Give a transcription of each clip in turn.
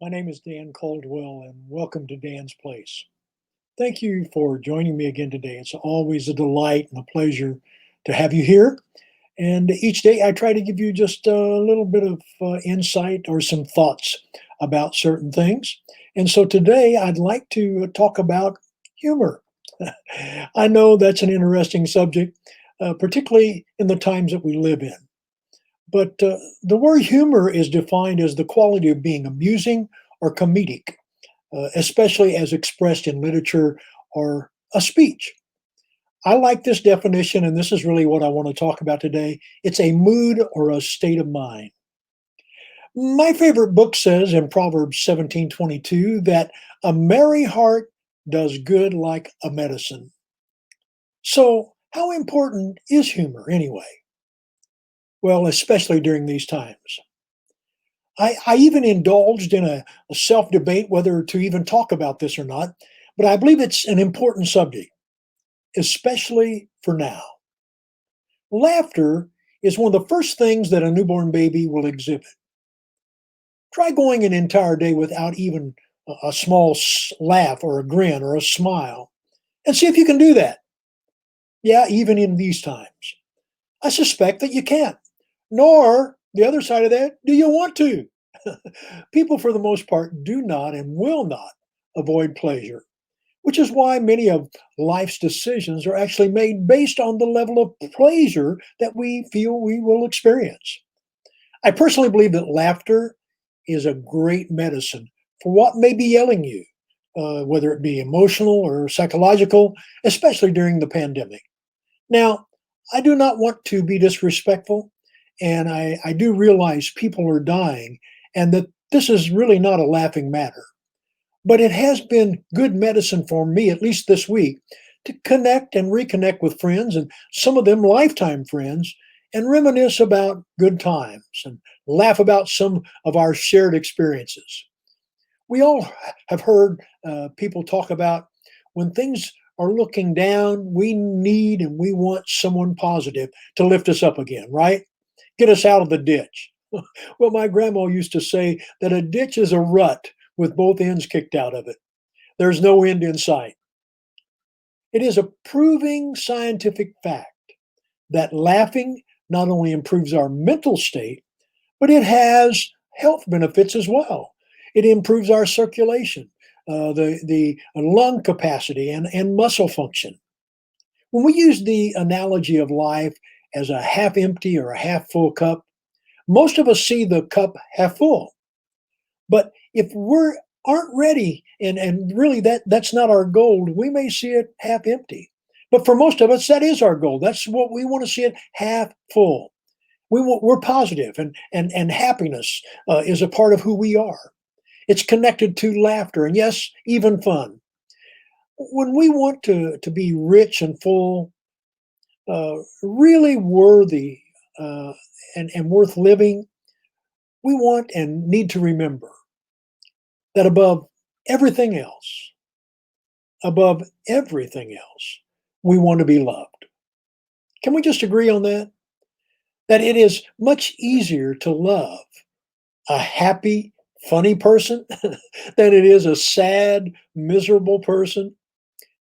My name is Dan Caldwell, and welcome to Dan's Place. Thank you for joining me again today. It's always a delight and a pleasure to have you here. And each day I try to give you just a little bit of insight or some thoughts about certain things. And so today I'd like to talk about humor. I know that's an interesting subject, particularly in the times that we live in. But the word humor is defined as the quality of being amusing or comedic, especially as expressed in literature or a speech. I like this definition, and this is really what I want to talk about today. It's a mood or a state of mind. My favorite book says in Proverbs 17:22 that a merry heart does good like a medicine. So, how important is humor anyway? Well, especially during these times. I even indulged in a self debate whether to even talk about this or not, but I believe it's an important subject, especially for now. Laughter is one of the first things that a newborn baby will exhibit. Try going an entire day without even a small laugh or a grin or a smile and see if you can do that. Yeah, even in these times. I suspect that you can't. Nor, the other side of that, do you want to? People, for the most part, do not and will not avoid pleasure, which is why many of life's decisions are actually made based on the level of pleasure that we feel we will experience. I personally believe that laughter is a great medicine for what may be ailing you, whether it be emotional or psychological, especially during the pandemic. Now, I do not want to be disrespectful, and I do realize people are dying and that this is really not a laughing matter. But it has been good medicine for me, at least this week, to connect and reconnect with friends, and some of them lifetime friends, and reminisce about good times and laugh about some of our shared experiences. We all have heard people talk about when things are looking down, we need and we want someone positive to lift us up again, right? Get us out of the ditch. Well, my grandma used to say that a ditch is a rut with both ends kicked out of it. There's no end in sight. It is a proving scientific fact that laughing not only improves our mental state, but it has health benefits as well. It improves our circulation, the lung capacity, and muscle function. When we use the analogy of life as a half empty or a half full cup, most of us see the cup half full. But if we aren't ready, and really that's not our goal, we may see it half empty. But for most of us, that is our goal. That's what we want to see it half full. We're positive, and happiness is a part of who we are. It's connected to laughter and, yes, even fun. When we want to be rich and full, really worthy, uh, and worth living, we want and need to remember that else, above everything else, we want to be loved. Can we just agree on that? That it is much easier to love a happy, funny person than it is a sad, miserable person.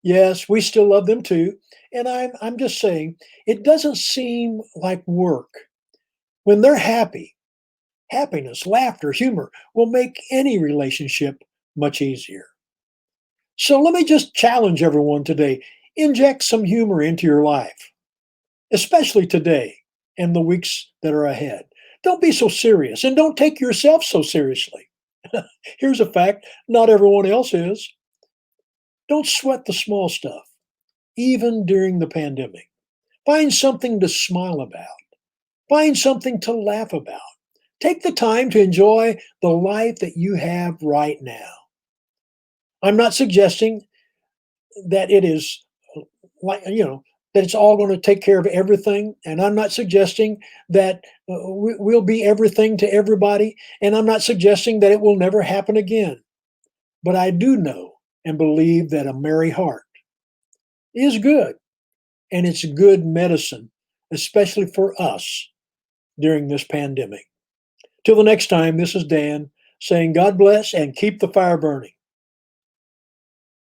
Yes, we still love them too. And I'm just saying, it doesn't seem like work. When they're happy, happiness, laughter, humor will make any relationship much easier. So let me just challenge everyone today. Inject some humor into your life, especially today and the weeks that are ahead. Don't be so serious and don't take yourself so seriously. Here's a fact: not everyone else is. Don't sweat the small stuff, even during the pandemic. Find something to smile about, find something to laugh about. Take the time to enjoy the life that you have right now. I'm not suggesting that it is like, that it's all going to take care of everything. And I'm not suggesting that we'll be everything to everybody. And I'm not suggesting that it will never happen again. But I do know and believe that a merry heart is good, and it's good medicine, especially for us during this pandemic. Till the next time, this is Dan saying God bless and keep the fire burning.